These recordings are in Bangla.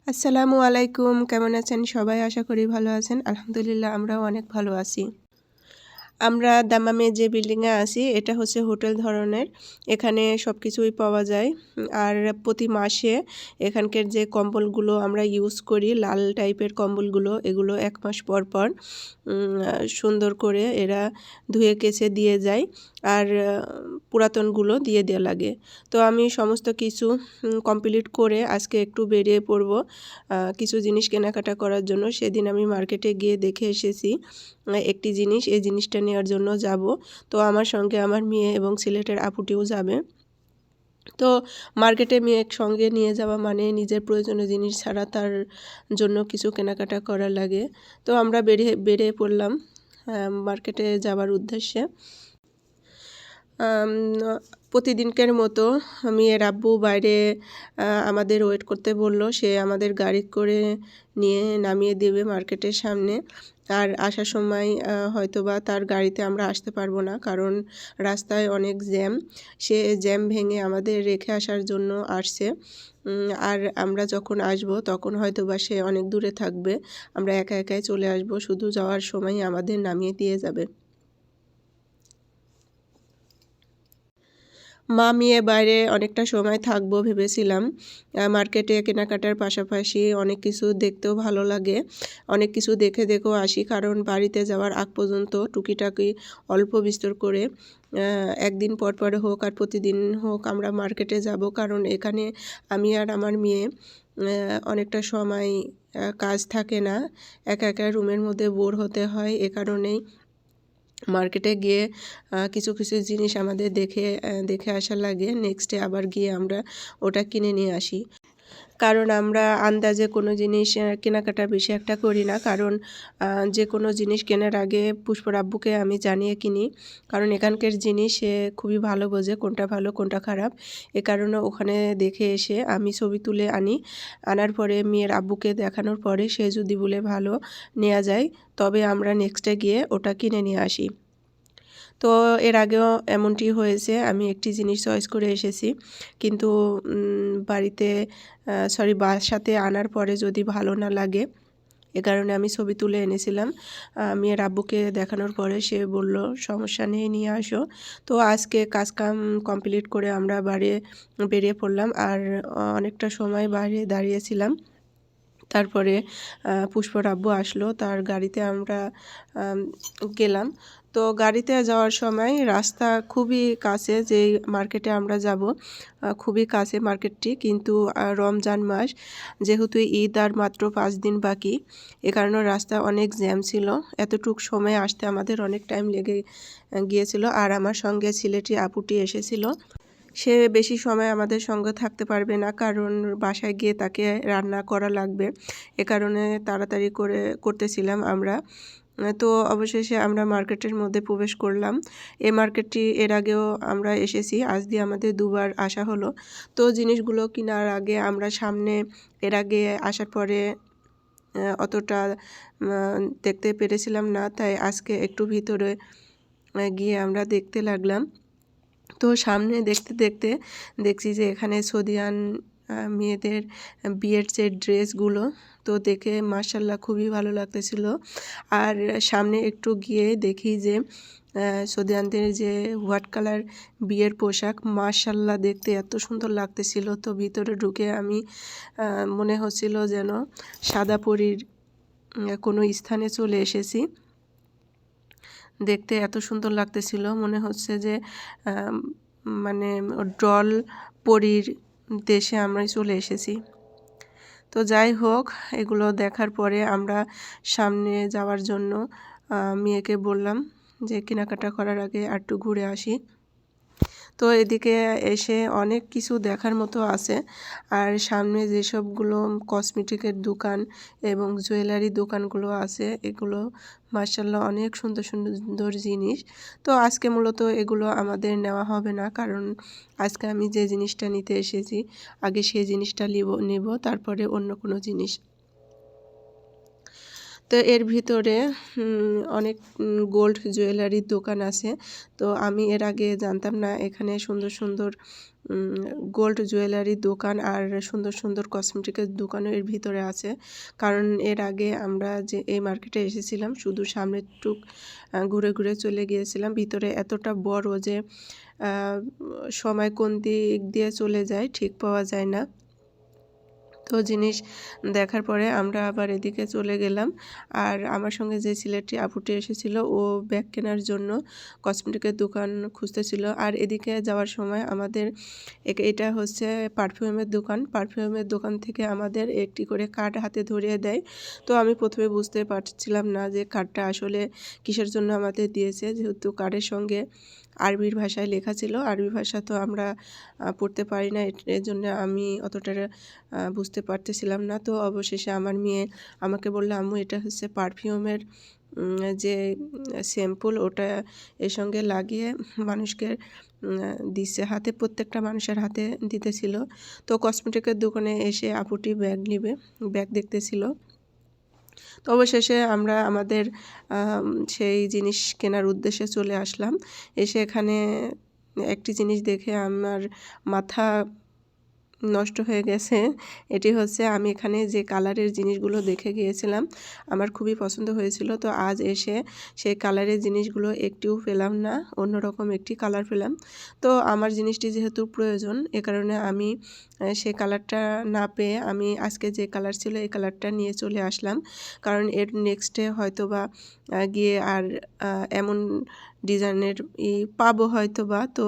আসসালামু আলাইকুম। কেমন আছেন সবাই? আশা করি ভালো আছেন। আলহামদুলিল্লাহ আমরাও অনেক ভালো আছি। আমরা দাম্মামে যে বিল্ডিংয়ে আছি এটা হচ্ছে হোটেল ধরনের। এখানে সবকিছুই পাওয়া যায়। আর প্রতি মাসে এখানকার যে কম্বলগুলো আমরা ইউজ করি লাল টাইপের কম্বলগুলো এগুলো ১ মাস পর পর সুন্দর করে এরা ধুয়ে কেচে দিয়ে যায়। আর পুরাতনগুলো দিয়ে দেয়া লাগে। তো আমি সমস্ত কিছু কমপ্লিট করে আজকে একটু বেরিয়ে পড়ব কিছু জিনিস কেনাকাটা করার জন্য। সেদিন আমি মার্কেটে গিয়ে দেখে এসেছি একটি জিনিস, এই জিনিসটা নেওয়ার জন্য যাব। তো আমার সঙ্গে আমার মেয়ে এবং সিলেটের আপুটিও যাবে। তো মার্কেটে মেয়ে সঙ্গে নিয়ে যাওয়া মানে নিজের প্রয়োজনীয় জিনিস ছাড়া তার জন্য কিছু কেনাকাটা করা লাগে। তো আমরা বেরিয়ে পড়লাম মার্কেটে যাওয়ার উদ্দেশ্যে। প্রতিদিনকার মতো মেয়ের আব্বু বাইরে আমাদের ওয়েট করতে বলল। সে আমাদের গাড়ি করে নিয়ে নামিয়ে দেবে মার্কেটের সামনে। আর আসার সময় হয়তোবা তার গাড়িতে আমরা আসতে পারবো না, কারণ রাস্তায় অনেক জ্যাম। সে জ্যাম ভেঙে আমাদের রেখে আসার জন্য আসছে। আর আমরা যখন আসবো তখন হয়তোবা সে অনেক দূরে থাকবে। আমরা একা একাই চলে আসবো, শুধু যাওয়ার সময় আমাদের নামিয়ে দিয়ে যাবে। মা মেয়ে বাইরে অনেকটা সময় থাকবো ভেবেছিলাম। মার্কেটে কেনাকাটার পাশাপাশি অনেক কিছু দেখতেও ভালো লাগে। অনেক কিছু দেখেও আসি, কারণ বাড়িতে যাওয়ার আগ পর্যন্ত টুকিটাকি অল্প বিস্তর করে একদিন পর পরে হোক আর প্রতিদিন হোক আমরা মার্কেটে যাব, কারণ এখানে আমি আর আমার মেয়ে অনেকটা সময় কাজ থাকে না, একা একা রুমের মধ্যে বোর হতে হয়। এ কারণেই মার্কেটে গিয়ে কিছু জিনিস আমাদের দেখে আসা লাগে। নেক্সটে আবার গিয়ে আমরা ওটা কিনে নিয়ে আসি, কারণ আমরা আন্দাজে কোনো জিনিস কেনাকাটা বেশি একটা করি না, কারণ যে কোনো জিনিস কেনার আগে পুষ্পর আব্বুকে আমি জানিয়ে কিনি, কারণ এখানকার জিনিস সে খুবই ভালো বোঝে কোনটা ভালো কোনটা খারাপ। এ কারণে ওখানে দেখে এসে আমি ছবি তুলে আনার পরে মেয়ের আব্বুকে দেখানোর পরে সে যদি বলে ভালো নেওয়া যায়, তবে আমরা নেক্সটে গিয়ে ওটা কিনে নিয়ে আসি। তো এর আগেও এমনটি হয়েছে, আমি একটি জিনিস চয়েস করে এসেছি, কিন্তু বাড়িতে বাসাতে আনার পরে যদি ভালো না লাগে, এ কারণে আমি ছবি তুলে এনেছিলাম। মেয়ের আব্বুকে দেখানোর পরে সে বলল সমস্যা নেই, নিয়ে আসো। তো আজকে কাজকাম কমপ্লিট করে আমরা বেরিয়ে পড়লাম। আর অনেকটা সময় বাইরে দাঁড়িয়েছিলাম। তারপরে পুষ্পর আব্বু আসলো, তার গাড়িতে আমরা গেলাম। তো গাড়িতে যাওয়ার সময় রাস্তা খুবই কাছে, যেই মার্কেটে আমরা যাব খুবই কাছে মার্কেটটি, কিন্তু রমজান মাস যেহেতু ঈদ আর মাত্র 5 দিন বাকি, এ কারণে রাস্তা অনেক জ্যাম ছিল। এতটুক সময় আসতে আমাদের অনেক টাইম লেগে গিয়েছিল। আর আমার সঙ্গে সিলেটি আপুটি এসেছিল। সে বেশি সময় আমাদের সঙ্গে থাকতে পারবে না, কারণ বাসায় গিয়ে তাকে রান্না করা লাগবে। এ কারণে তাড়াতাড়ি করতেছিলাম আমরা। তো অবশেষে আমরা মার্কেটের মধ্যে প্রবেশ করলাম। এই মার্কেটটি এর আগেও আমরা এসেছি, আজ দিয়ে আমাদের 2 বার আসা হলো। তো জিনিসগুলো কেনার আগে আমরা সামনে এর আগে আসার পরে অতটা দেখতে পেরেছিলাম না, তাই আজকে একটু ভিতরে গিয়ে আমরা দেখতে লাগলাম। তো সামনে দেখতে দেখছি যে এখানে সৌদিয়ান মেয়েদের বিয়ের যে ড্রেসগুলো, তো দেখে মাশাআল্লাহ খুবই ভালো লাগতেছিল। আর সামনে একটু গিয়ে দেখি যে সৌদিয়ানদের যে হোয়াইট কালার বিয়ের পোশাক, মাশাআল্লাহ দেখতে এত সুন্দর লাগতেছিল। তো ভিতরে ঢুকে আমি মনে হচ্ছিল যেন সাদা পরীর কোনো স্থানে চলে এসেছি। দেখতে এত সুন্দর লাগতেছিল, মনে হচ্ছে যে মানে ডল পরীর দেশে আমরা চলে এসেছি। তো যাই হোক, এগুলো দেখার পরে আমরা সামনে যাওয়ার জন্য মেয়েকে বললাম যে কেনাকাটা করার আগে একটু ঘুরে আসি। তো এদিকে এসে অনেক কিছু দেখার মতো আছে। আর সামনে যেসবগুলো কসমেটিকের দোকান এবং জুয়েলারি দোকানগুলো আছে, এগুলো মাশাআল্লাহ অনেক সুন্দর জিনিস। তো আজকে মূলত এগুলো আমাদের নেওয়া হবে না, কারণ আজকে আমি যে জিনিসটা নিতে এসেছি আগে সেই জিনিসটা নেব, তারপরে অন্য কোনো জিনিস। তো এর ভিতরে অনেক গোল্ড জুয়েলারির দোকান আছে। তো আমি এর আগে জানতাম না এখানে সুন্দর গোল্ড জুয়েলারি দোকান আর সুন্দর সুন্দর কসমেটিকের দোকানও এর ভিতরে আছে। কারণ এর আগে আমরা যে এই মার্কেটে এসেছিলাম শুধু সামনের টুক ঘুরে ঘুরে চলে গিয়েছিলাম। ভিতরে এতটা বড় যে সময় কোন দিক দিয়ে চলে যায় ঠিক পাওয়া যায় না। তো জিনিস দেখার পরে আমরা আবার এদিকে চলে গেলাম। আর আমার সঙ্গে যে ছেলেটি আপুটি এসেছিল ও ব্যাগ কেনার জন্য কসমেটিকের দোকান খুঁজতেছিল। আর এদিকে যাওয়ার সময় আমাদের এটা হচ্ছে পারফিউমের দোকান। পারফিউমের দোকান থেকে আমাদের একটি করে কার্ড হাতে ধরিয়ে দেয়। তো আমি প্রথমে বুঝতে পারছিলাম না যে কার্ডটা আসলে কিসের জন্য আমাদের দিয়েছে, যেহেতু কার্ডের সঙ্গে আরবির ভাষায় লেখা ছিল। আরবি ভাষা তো আমরা পড়তে পারি না, এর জন্য আমি অতটা বুঝতে পারতেছিলাম না। তো অবশেষে আমার মেয়ে আমাকে বলল, আম্মু এটা হচ্ছে পারফিউমের যে স্যাম্পল, ওটা এর সঙ্গে লাগিয়ে মানুষকে দিচ্ছে হাতে, প্রত্যেকটা মানুষের হাতে দিতেছিল। তো কসমেটিকের দোকানে এসে আপুটি ব্যাগ নিবে, ব্যাগ দেখতেছিল। তো অবশেষে আমরা আমাদের সেই জিনিস কেনার উদ্দেশ্যে চলে আসলাম। এসে এখানে একটি জিনিস দেখে আমার মাথা নষ্ট হয়ে গেছে। এটি হচ্ছে আমি এখানে যে কালারের জিনিসগুলো দেখে গিয়েছিলাম আমার খুবই পছন্দ হয়েছিল। তো আজ এসে সেই কালারের জিনিসগুলো একটিও পেলাম না, অন্যরকম একটি কালার পেলাম। তো আমার জিনিসটি যেহেতু প্রয়োজন, এ কারণে আমি সেই কালারটা না পেয়ে আমি আজকে যে কালার ছিল এই কালারটা নিয়ে চলে আসলাম। কারণ এর নেক্সটে হয়তো বা গিয়ে আর এমন ডিজাইনের পাবো হয়তো বা। তো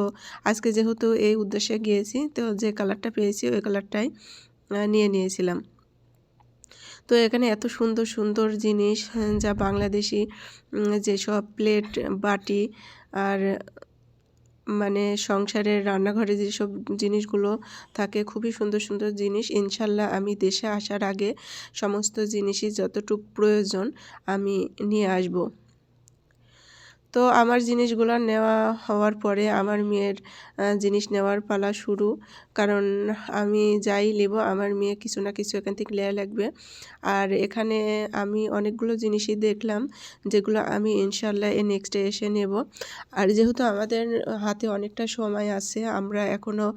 আজকে যেহেতু এই উদ্দেশ্যে গিয়েছি, তো যে কালারটা পেয়েছি ওই কালারটাই নিয়ে নিয়েছিলাম। তো এখানে এত সুন্দর সুন্দর জিনিস, যা বাংলাদেশি যেসব প্লেট বাটি আর মানে সংসারের রান্নাঘরে যেসব জিনিসগুলো থাকে, খুবই সুন্দর সুন্দর জিনিস। ইনশাল্লাহ আমি দেশে আসার আগে সমস্ত জিনিসই যতটুকু প্রয়োজন আমি নিয়ে আসব। তো আমার জিনিসগুলো নেওয়া হওয়ার পরে আমার মেয়ের জিনিস নেওয়ার পালা শুরু। কারণ আমি যাই নেব আমার মেয়ে কিছু না কিছু এখান থেকে নেওয়া লাগবে। আর এখানে আমি অনেকগুলো জিনিসই দেখলাম যেগুলো আমি ইনশাল্লাহ নেক্সটে এসে নেব। আর যেহেতু আমাদের হাতে অনেকটা সময় আছে, আমরা এখনও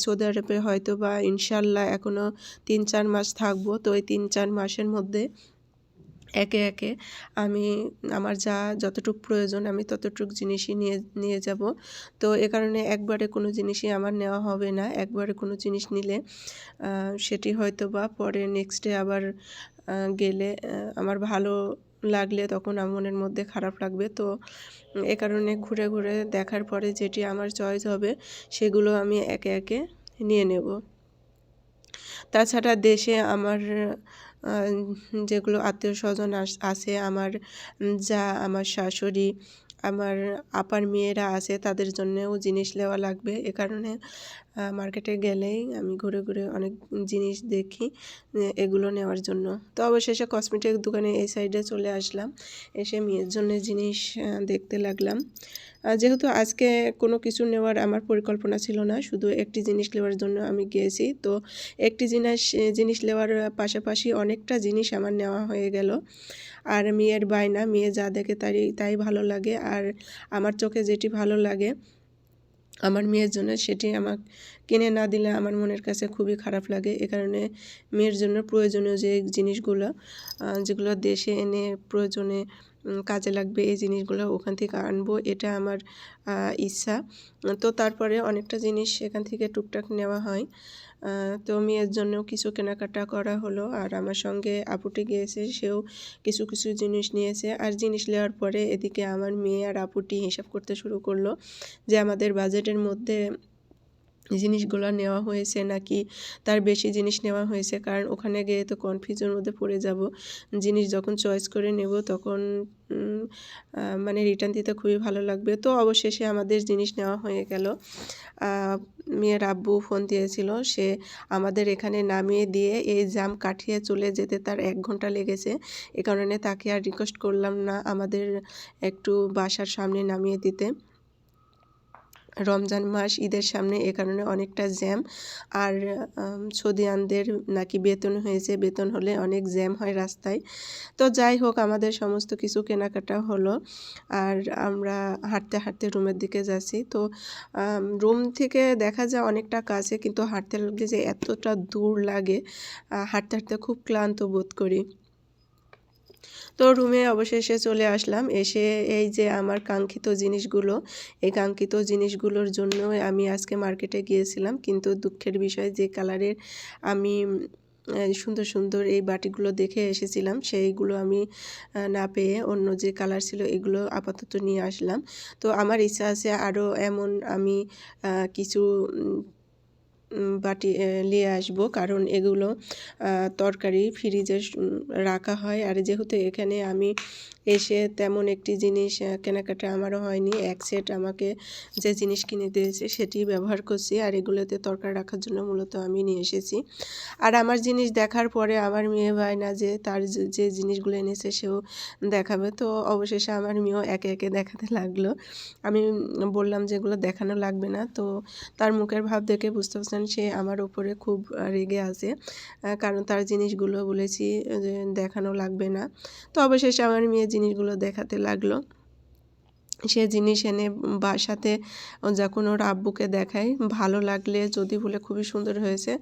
সৌদি আরবে হয়তো বা ইনশাল্লাহ এখনও 3-4 মাস থাকবো। তো এই 3-4 মাসের মধ্যে একে একে আমি আমার যতটুকু প্রয়োজন আমি ততটুকু জিনিসই নিয়ে নিয়ে যাব। তো এ কারণে একবারে কোনো জিনিসই আমার নেওয়া হবে না। একবারে কোনো জিনিস নিলে সেটি হয়তো বা পরে নেক্সটে আবার গেলে আমার ভালো লাগলে তখন আমার মনের মধ্যে খারাপ লাগবে। তো এ কারণে ঘুরে ঘুরে দেখার পরে যেটি আমার চয়েস হবে সেগুলো আমি একে একে নিয়ে নেব। তাছাড়া দেশে আমার যেগুলো আত্মীয়স্বজন আছে, আমার যা, আমার শাশুড়ি, আমার আপার মেয়েরা আছে, তাদের জন্যেও জিনিস নেওয়া লাগবে। এ কারণে মার্কেটে গেলেই আমি ঘুরে ঘুরে অনেক জিনিস দেখি এগুলো নেওয়ার জন্য। তো অবশেষে কসমেটিক দোকানে এই সাইডে চলে আসলাম, এসে মেয়ের জন্য জিনিস দেখতে লাগলাম। যেহেতু আজকে কোনো কিছু নেওয়ার আমার পরিকল্পনা ছিল না, শুধু একটি জিনিস নেওয়ার জন্য আমি গিয়েছি। তো একটি জিনিস নেওয়ার পাশাপাশি অনেকটা জিনিস আমার নেওয়া হয়ে গেল। আর মেয়ের বায়না, মেয়ে যা দেখে তাই ভালো লাগে। আর আমার চোখে যেটি ভালো লাগে আমার মেয়ের জন্য সেটি আমার কিনে না দিলে আমার মনের কাছে খুবই খারাপ লাগে। এ কারণে মেয়ের জন্য প্রয়োজনীয় যে জিনিসগুলো, যেগুলো দেশে এনে প্রয়োজনে কাজে লাগবে, এই জিনিসগুলো ওখান থেকে আনবো, এটা আমার ইচ্ছা। তো তারপরে অনেকটা জিনিস এখান থেকে টুকটাক নেওয়া হয়। তো মেয়ের জন্যও কিছু কেনাকাটা করা হলো। আর আমার সঙ্গে আপুটি গিয়েছে, সেও কিছু কিছু জিনিস নিয়েছে। আর জিনিস নেওয়ার পরে এদিকে আমার মেয়ে আর আপুটি হিসাব করতে শুরু করলো যে আমাদের বাজেটের মধ্যে জিনিসগুলো নেওয়া হয়েছে নাকি তার বেশি জিনিস নেওয়া হয়েছে। কারণ ওখানে গিয়ে তো কনফিউজের মধ্যে পড়ে যাব, জিনিস যখন চয়েস করে নেব তখন মানে রিটার্ন দিতে খুবই ভালো লাগবে। তো অবশেষে আমাদের জিনিস নেওয়া হয়ে গেল। মেয়ের আব্বু ফোন দিয়েছিল, সে আমাদের এখানে নামিয়ে দিয়ে এই জাম কাটিয়ে চলে যেতে তার 1 ঘন্টা লেগেছে। এ কারণে তাকে আর রিকোয়েস্ট করলাম না আমাদের একটু বাসার সামনে নামিয়ে দিতে। রমজান মাস, ঈদের সামনে, এ কারণে অনেকটা জ্যাম। আর সৌদিয়ানদের নাকি বেতন হয়েছে, বেতন হলে অনেক জ্যাম হয় রাস্তায়। তো যাই হোক, আমাদের সমস্ত কিছু কেনাকাটা হলো আর আমরা হাঁটতে হাঁটতে রুমের দিকে যাচ্ছি। তো রুম থেকে দেখা যায় অনেকটা কাছে, কিন্তু হাঁটতে লাগলে যে এতটা দূর লাগে, হাঁটতে হাঁটতে খুব ক্লান্ত বোধ করি। তো রুমে অবশেষে চলে আসলাম। এসে এই যে আমার কাঙ্ক্ষিত জিনিসগুলো, এই কাঙ্ক্ষিত জিনিসগুলোর জন্যই আমি আজকে মার্কেটে গিয়েছিলাম। কিন্তু দুঃখের বিষয়, যে কালারের আমি সুন্দর সুন্দর এই বাটিগুলো দেখে এসেছিলাম, সেইগুলো আমি না পেয়ে অন্য যে কালার ছিল এগুলো আপাতত নিয়ে আসলাম। তো আমার ইচ্ছা আছে আরও এমন আমি কিছু বাটি নিয়ে আসবো, কারণ এগুলো তরকারি ফ্রিজে রাখা হয়। আর যেহেতু এখানে আমি এসে তেমন একটি জিনিস কেনাকাটা আমারও হয়নি, এক সেট আমাকে যে জিনিস কিনে দিয়েছে সেটি ব্যবহার করছি, আর এগুলোতে তরকারি রাখার জন্য মূলত আমি নিয়ে এসেছি। আর আমার জিনিস দেখার পরে আমার মেয়ে ভাই না যে তার যে জিনিসগুলো এনেছে সেও দেখাবে। তো অবশেষে আমার মেয়েও একে একে দেখাতে লাগলো। আমি বললাম যে এগুলো দেখানো লাগবে না। তো তার মুখের ভাব দেখে বুঝতে পারছেন সে আমার উপরে খুব রেগে আছে, কারণ তার জিনিসগুলো বলেছি যে দেখানো লাগবে না। তো অবশেষে আমার মেয়ে জিনিসগুলো দেখাতে লাগলো। সে জিনিস এনে বাসাতে যখন ওর আব্বুকে দেখায়, ভালো লাগলে যদি বলে খুবই সুন্দর হয়েছে,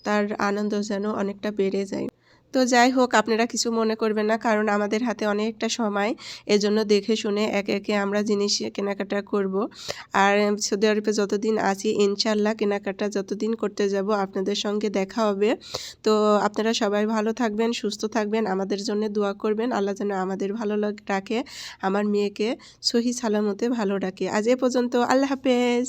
তার আনন্দ যেন অনেকটা বেড়ে যায়। তো যাই হোক, আপনারা কিছু মনে করবেন না, কারণ আমাদের হাতে অনেকটা সময়, এজন্য দেখে শুনে একে একে আমরা জিনিস কেনাকাটা করব। আর সৌদি আরবে যতদিন আছি ইনশাল্লাহ কেনাকাটা যতদিন করতে যাব আপনাদের সঙ্গে দেখা হবে। তো আপনারা সবাই ভালো থাকবেন, সুস্থ থাকবেন, আমাদের জন্য দোয়া করবেন। আল্লাহ যেন আমাদের ভালো রাখে, আমার মেয়েকে সহি সালামতে ভালো রাখে। আজ এ পর্যন্ত, আল্লাহ হাফেজ।